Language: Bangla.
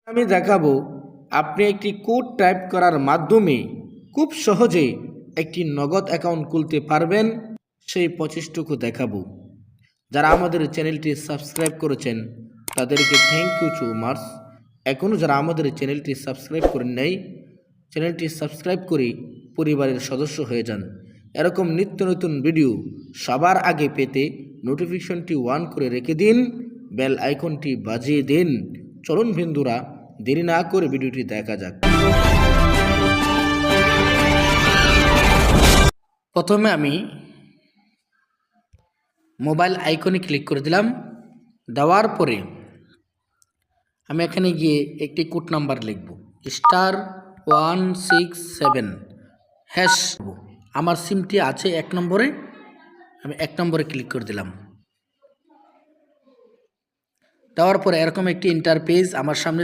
আমি দেখাবো আপনি একটি কোড টাইপ করার মাধ্যমে খুব সহজে একটি নগদ অ্যাকাউন্ট খুলতে পারবেন। সেই প্রচেষ্টাটুকু দেখাবো। যারা আমাদের চ্যানেলটি সাবস্ক্রাইব করেছেন তাদেরকে থ্যাংক ইউ সো মাচ। এখনও যারা আমাদের চ্যানেলটি সাবস্ক্রাইব করেন নাই, চ্যানেলটি সাবস্ক্রাইব করে পরিবারের সদস্য হয়ে যান। এরকম নিত্য নতুন ভিডিও সবার আগে পেতে নোটিফিকেশনটি অন করে রেখে দিন, বেল আইকনটি বাজিয়ে দিন। চলুন বন্ধুরা, দেরি না করে ভিডিওটি দেখা যাক। প্রথমে আমি মোবাইল আইকনে ক্লিক করে দিলাম। দেওয়ার পরে আমি এখানে গিয়ে একটি কোড নাম্বার লিখব, *167#। আমার সিমটি আছে 1 নম্বরে, আমি 1 নম্বরে ক্লিক করে দিলাম। দেওয়ার পরে এরকম একটি ইন্টারফেস আমার সামনে